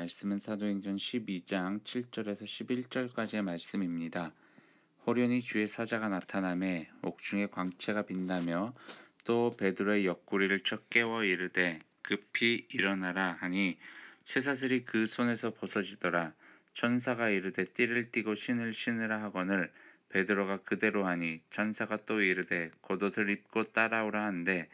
말씀은 사도행전 12장 7절에서 11절까지의 말씀입니다. 호련히 주의 사자가 나타나매 옥중에 광채가 빛나며 또 베드로의 옆구리를 쳐 깨워 이르되 급히 일어나라 하니 쇠사슬이 그 손에서 벗어지더라. 천사가 이르되 띠를 띠고 신을 신으라 하거늘 베드로가 그대로 하니 천사가 또 이르되 겉옷을 입고 따라오라 한데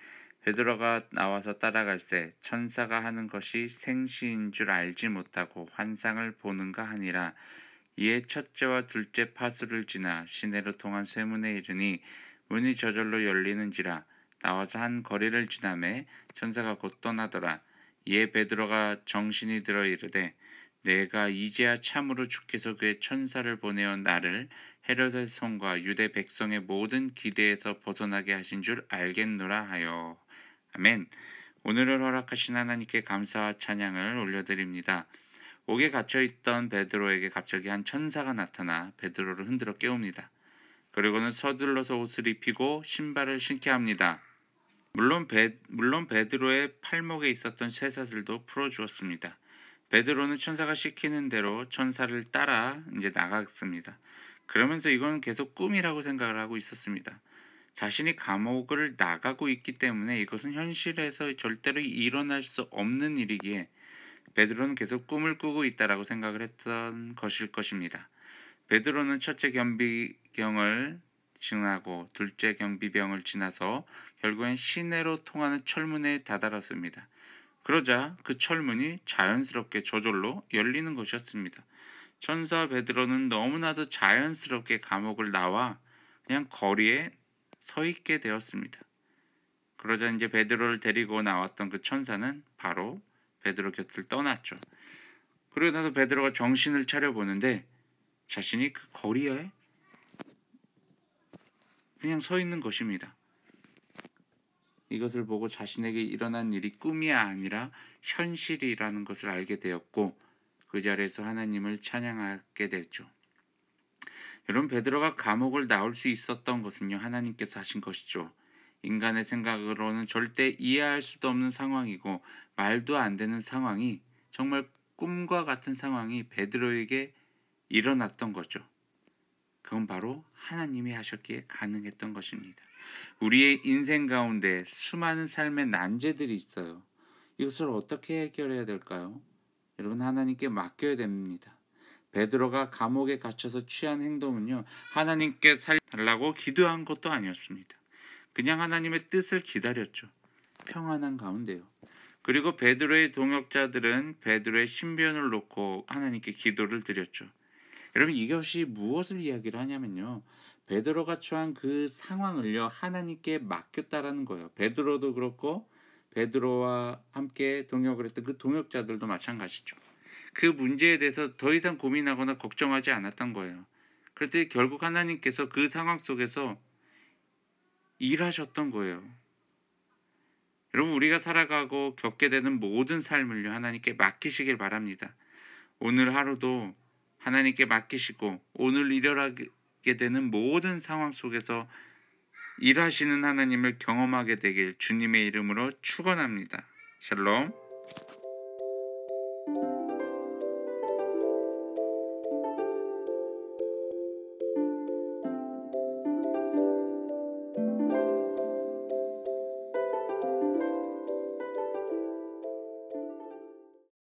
베드로가 나와서 따라갈새 천사가 하는 것이 생시인 줄 알지 못하고 환상을 보는가 하니라. 이에 첫째와 둘째 파수를 지나 시내로 통한 쇠문에 이르니 문이 저절로 열리는지라. 나와서 한 거리를 지나매 천사가 곧 떠나더라. 이에 베드로가 정신이 들어 이르되 내가 이제야 참으로 주께서 그의 천사를 보내어 나를 헤롯의 손과 유대 백성의 모든 기대에서 벗어나게 하신 줄 알겠노라 하여. 아멘. 오늘을 허락하신 하나님께 감사와 찬양을 올려드립니다. 옥에 갇혀있던 베드로에게 갑자기 한 천사가 나타나 베드로를 흔들어 깨웁니다. 그리고는 서둘러서 옷을 입히고 신발을 신게 합니다. 물론 베드로의 팔목에 있었던 쇠사슬도 풀어주었습니다. 베드로는 천사가 시키는 대로 천사를 따라 이제 나갔습니다. 그러면서 이건 계속 꿈이라고 생각을 하고 있었습니다. 자신이 감옥을 나가고 있기 때문에 이것은 현실에서 절대로 일어날 수 없는 일이기에 베드로는 계속 꿈을 꾸고 있다라고 생각을 했던 것일 것입니다. 베드로는 첫째 경비병을 지나고 둘째 경비병을 지나서 결국엔 시내로 통하는 철문에 다다랐습니다. 그러자 그 철문이 자연스럽게 저절로 열리는 것이었습니다. 천사 베드로는 너무나도 자연스럽게 감옥을 나와 그냥 거리에 서 있게 되었습니다. 그러자 이제 베드로를 데리고 나왔던 그 천사는 바로 베드로 곁을 떠났죠. 그러고 나서 베드로가 정신을 차려보는데 자신이 그 거리에 그냥 서 있는 것입니다. 이것을 보고 자신에게 일어난 일이 꿈이 아니라 현실이라는 것을 알게 되었고 그 자리에서 하나님을 찬양하게 됐죠. 여러분, 베드로가 감옥을 나올 수 있었던 것은요, 하나님께서 하신 것이죠. 인간의 생각으로는 절대 이해할 수도 없는 상황이고 말도 안 되는 상황이, 정말 꿈과 같은 상황이 베드로에게 일어났던 거죠. 그건 바로 하나님이 하셨기에 가능했던 것입니다. 우리의 인생 가운데 수많은 삶의 난제들이 있어요. 이것을 어떻게 해결해야 될까요? 여러분, 하나님께 맡겨야 됩니다. 베드로가 감옥에 갇혀서 취한 행동은요, 하나님께 살달라고 기도한 것도 아니었습니다. 그냥 하나님의 뜻을 기다렸죠. 평안한 가운데요. 그리고 베드로의 동역자들은 베드로의 신변을 놓고 하나님께 기도를 드렸죠. 여러분, 이것이 무엇을 이야기를 하냐면요, 베드로가 처한 그 상황을요, 하나님께 맡겼다라는 거예요. 베드로도 그렇고 베드로와 함께 동역을 했던 그 동역자들도 마찬가지죠. 그 문제에 대해서 더 이상 고민하거나 걱정하지 않았던 거예요. 그런데 결국 하나님께서 그 상황 속에서 일하셨던 거예요. 여러분, 우리가 살아가고 겪게 되는 모든 삶을요, 하나님께 맡기시길 바랍니다. 오늘 하루도 하나님께 맡기시고 오늘 일어나게 되는 모든 상황 속에서 일하시는 하나님을 경험하게 되길 주님의 이름으로 축원합니다. 샬롬.